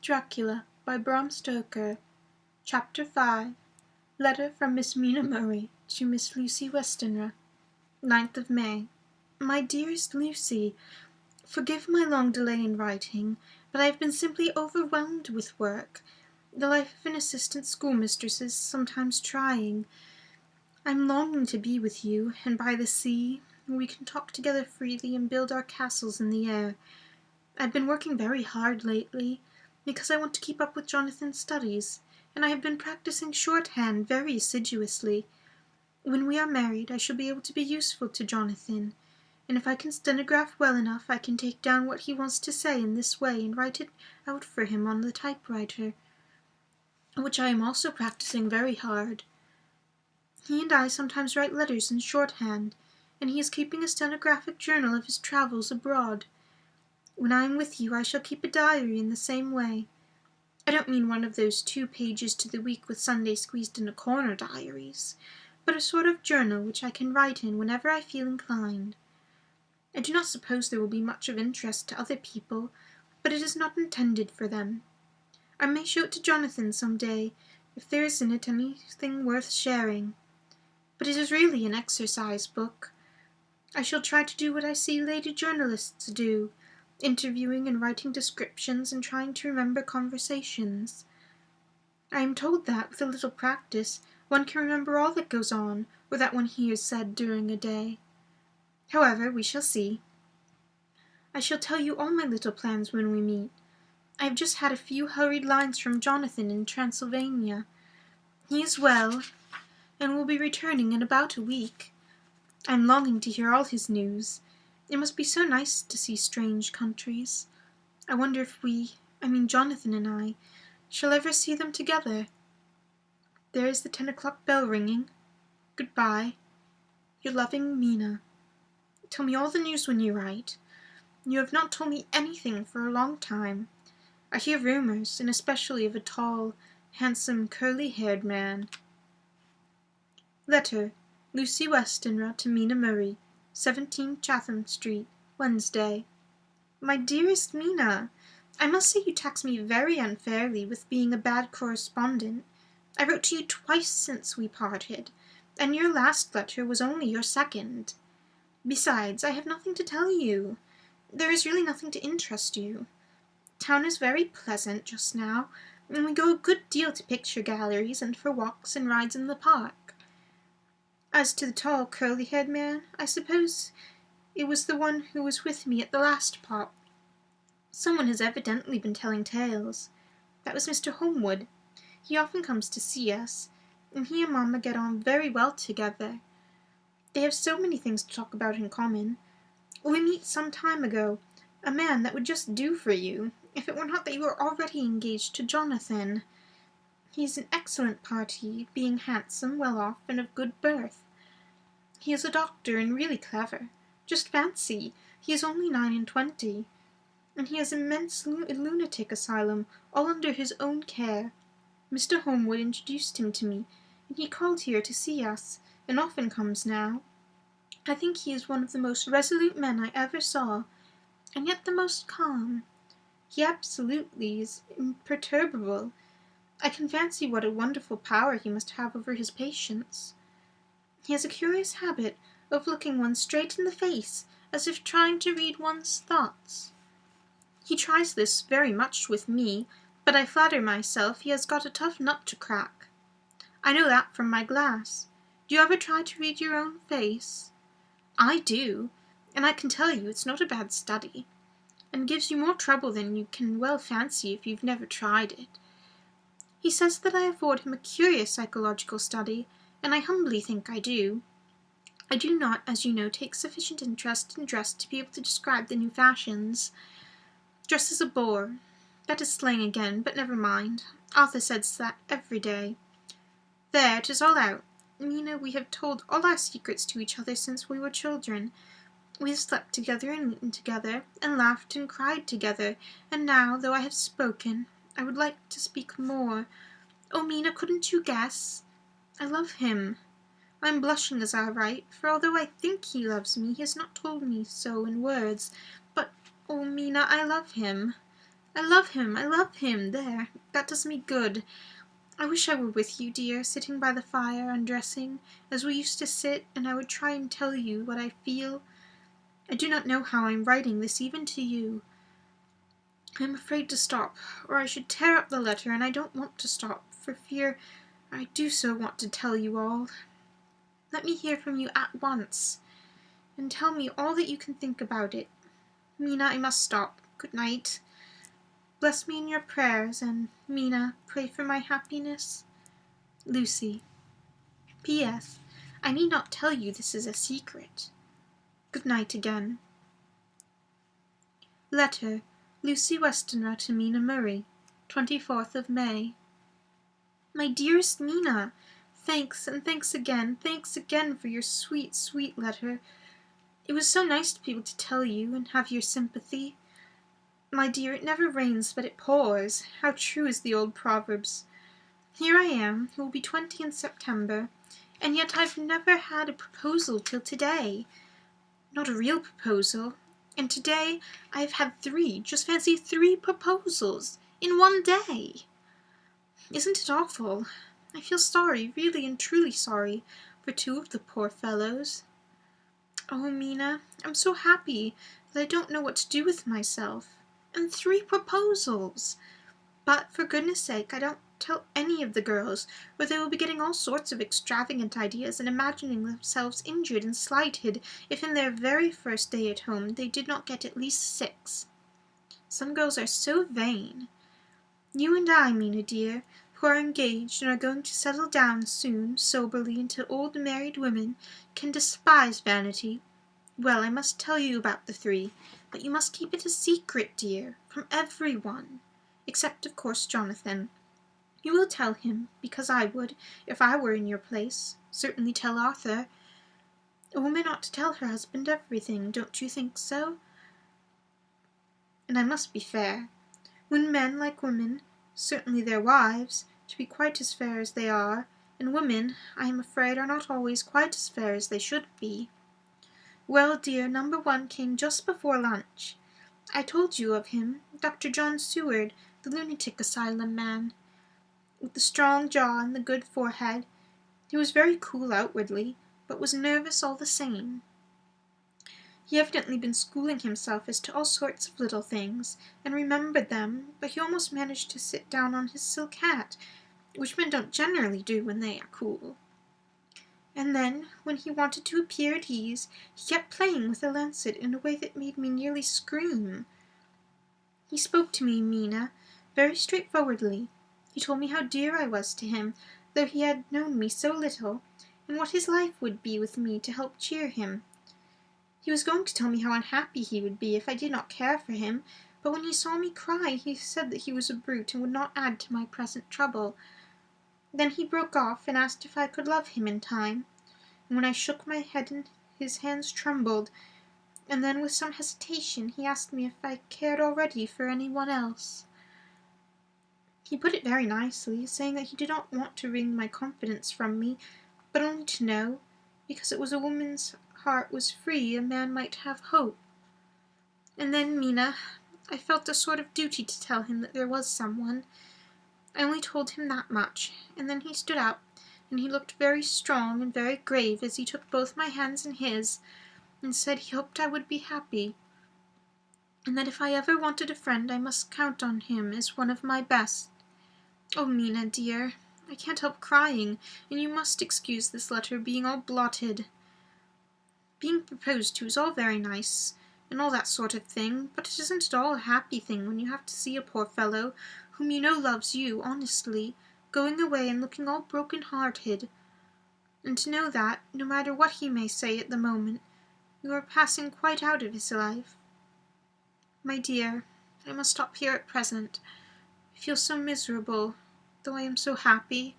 Dracula by Bram Stoker. Chapter 5. Letter from Miss Mina Murray to Miss Lucy Westenra. 9th of May. My dearest Lucy, forgive my long delay in writing, but I have been simply overwhelmed with work. The life of an assistant schoolmistress is sometimes trying. I am longing to be with you, and by the sea, where we can talk together freely and build our castles in the air. I've been working very hard lately, because I want to keep up with Jonathan's studies, and I have been practicing shorthand very assiduously. When we are married, I shall be able to be useful to Jonathan, and if I can stenograph well enough, I can take down what he wants to say in this way and write it out for him on the typewriter, which I am also practicing very hard. He and I sometimes write letters in shorthand, and he is keeping a stenographic journal of his travels abroad. When I am with you, I shall keep a diary in the same way. I don't mean one of those 2 pages to the week with Sunday squeezed in a corner diaries, but a sort of journal which I can write in whenever I feel inclined. I do not suppose there will be much of interest to other people, but it is not intended for them. I may show it to Jonathan some day, if there is in it anything worth sharing. But it is really an exercise book. I shall try to do what I see lady journalists do, interviewing and writing descriptions and trying to remember conversations. I am told that, with a little practice, one can remember all that goes on, or that one hears said during a day. However, we shall see. I shall tell you all my little plans when we meet. I have just had a few hurried lines from Jonathan in Transylvania. He is well, and will be returning in about a week. I am longing to hear all his news. It must be so nice to see strange countries. I wonder if Jonathan and I, shall ever see them together. There is the 10 o'clock bell ringing. Goodbye. Your loving Mina. Tell me all the news when you write. You have not told me anything for a long time. I hear rumors, and especially of a tall, handsome, curly-haired man. Letter, Lucy Westenra to Mina Murray, 17 Chatham Street, Wednesday. My dearest Mina, I must say you tax me very unfairly with being a bad correspondent. I wrote to you twice since we parted, and your last letter was only your second. Besides, I have nothing to tell you. There is really nothing to interest you. Town is very pleasant just now, and we go a good deal to picture galleries and for walks and rides in the park. As to the tall, curly-haired man, I suppose it was the one who was with me at the last pop. Someone has evidently been telling tales. That was Mr. Holmwood. He often comes to see us, and he and Mamma get on very well together. They have so many things to talk about in common. We met some time ago, a man that would just do for you, if it were not that you are already engaged to Jonathan. He is an excellent parti, being handsome, well off, and of good birth. He is a doctor, and really clever. Just fancy, he is only 29, and he has an immense lunatic asylum, all under his own care. Mr. Holmwood introduced him to me, and he called here to see us, and often comes now. I think he is one of the most resolute men I ever saw, and yet the most calm. He absolutely is imperturbable. I can fancy what a wonderful power he must have over his patients. He has a curious habit of looking one straight in the face, as if trying to read one's thoughts. He tries this very much with me, but I flatter myself he has got a tough nut to crack. I know that from my glass. Do you ever try to read your own face? I do, and I can tell you it's not a bad study, and gives you more trouble than you can well fancy if you've never tried it. He says that I afford him a curious psychological study, and I humbly think I do. I do not, as you know, take sufficient interest in dress to be able to describe the new fashions. Dress is a bore. That is slang again, but never mind. Arthur says that every day. There, it is all out. Mina, we have told all our secrets to each other since we were children. We have slept together and eaten together, and laughed and cried together, and now, though I have spoken, I would like to speak more. Oh, Mina, couldn't you guess? I love him. I am blushing as I write, for although I think he loves me, he has not told me so in words, but, oh, Mina, I love him. I love him. There, that does me good. I wish I were with you, dear, sitting by the fire, undressing, as we used to sit, and I would try and tell you what I feel. I do not know how I am writing this even to you. I am afraid to stop, or I should tear up the letter, and I don't want to stop, for fear I do so want to tell you all. Let me hear from you at once, and tell me all that you can think about it. Mina, I must stop. Good night. Bless me in your prayers, and, Mina, pray for my happiness. Lucy. P.S. I need not tell you this is a secret. Good night again. Letter, Lucy Westenra to Mina Murray, 24th of May. My dearest Mina, thanks and thanks again for your sweet, sweet letter. It was so nice to be able to tell you and have your sympathy. My dear, it never rains but it pours. How true is the old proverbs. Here I am, who will be 20 in September, and yet I've never had a proposal till today. Not a real proposal. And today I have had 3, just fancy 3 proposals in one day. Isn't it awful? I feel sorry, really and truly sorry, for 2 of the poor fellows. Oh, Mina, I'm so happy that I don't know what to do with myself. And 3 proposals! But, for goodness sake, I don't tell any of the girls, or they will be getting all sorts of extravagant ideas and imagining themselves injured and slighted if in their very first day at home they did not get at least 6. Some girls are so vain. You and I, Mina dear, who are engaged and are going to settle down soon, soberly, into old married women, can despise vanity. Well, I must tell you about the 3, but you must keep it a secret, dear, from everyone, except, of course, Jonathan. You will tell him, because I would, if I were in your place. Certainly tell Arthur. A woman ought to tell her husband everything, don't you think so? And I must be fair. When men like women, certainly their wives, to be quite as fair as they are, and women, I am afraid, are not always quite as fair as they should be. Well, dear, number 1 came just before lunch. I told you of him, Dr. John Seward, the lunatic asylum man, with the strong jaw and the good forehead. He was very cool outwardly, but was nervous all the same. He evidently been schooling himself as to all sorts of little things, and remembered them, but he almost managed to sit down on his silk hat, which men don't generally do when they are cool. And then, when he wanted to appear at ease, he kept playing with a lancet in a way that made me nearly scream. He spoke to me, Mina, very straightforwardly. He told me how dear I was to him, though he had known me so little, and what his life would be with me to help cheer him. He was going to tell me how unhappy he would be if I did not care for him, but when he saw me cry, he said that he was a brute and would not add to my present trouble. Then he broke off and asked if I could love him in time, and when I shook my head and his hands trembled, and then with some hesitation he asked me if I cared already for anyone else. He put it very nicely, saying that he did not want to wring my confidence from me, but only to know, because it was a woman's heart was free, a man might have hope. And then, Mina, I felt a sort of duty to tell him that there was someone. I only told him that much, and then he stood up, and he looked very strong and very grave as he took both my hands in his, and said he hoped I would be happy, and that if I ever wanted a friend I must count on him as one of my best. Oh, Mina, dear, I can't help crying, and you must excuse this letter being all blotted. Being proposed to is all very nice, and all that sort of thing, but it isn't at all a happy thing when you have to see a poor fellow, whom you know loves you honestly, going away and looking all broken-hearted, and to know that, no matter what he may say at the moment, you are passing quite out of his life. My dear, I must stop here at present. I feel so miserable, though I am so happy.